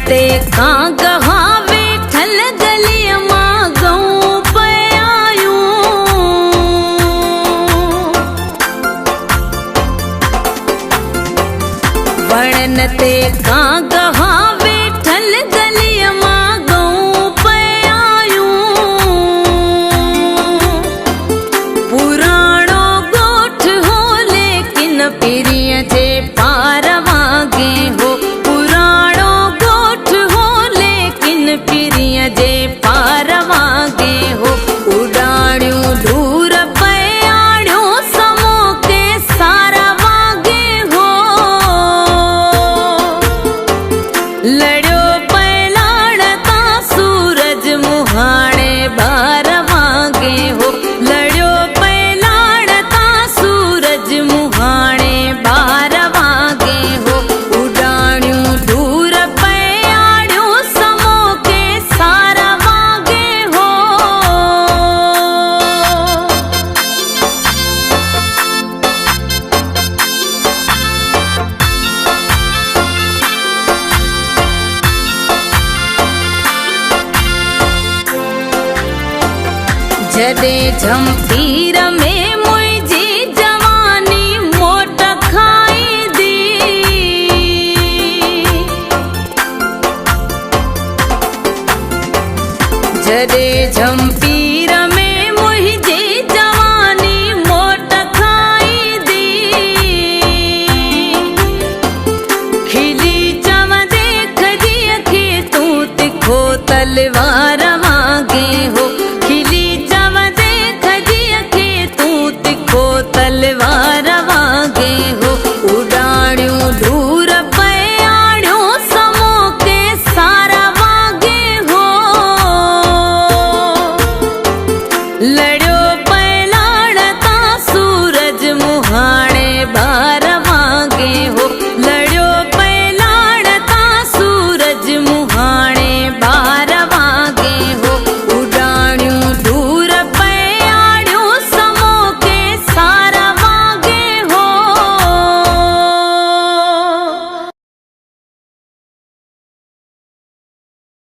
ते कां कहावे ठल गली मां गऊं पयायूं वणन ते कां कहावे ठल गली मां गऊं पयायूं पुराणो गोठ हो लेकिन पीरीअ जे पार वागे हो पुराणो गोठ हो लेकिन पीरीअ जे पार वागे हो उडाणियूं दूर पयाणियूं समो के सारा वागे हो लड़ियो पलाणता सूरज मुहाणे बार वागे हो लड़ियो पलाणता सूरज मुहाणे बार वागे हो उडाणियूं दूर पयाणियूं समो के सारा वागे हो जदे झंपीर में मुझी जवानी मोट खाई दी जदे झंपीर में मुझी जवानी मोट खाई दी खिली चम देख दिया कि तू तिखो तलवार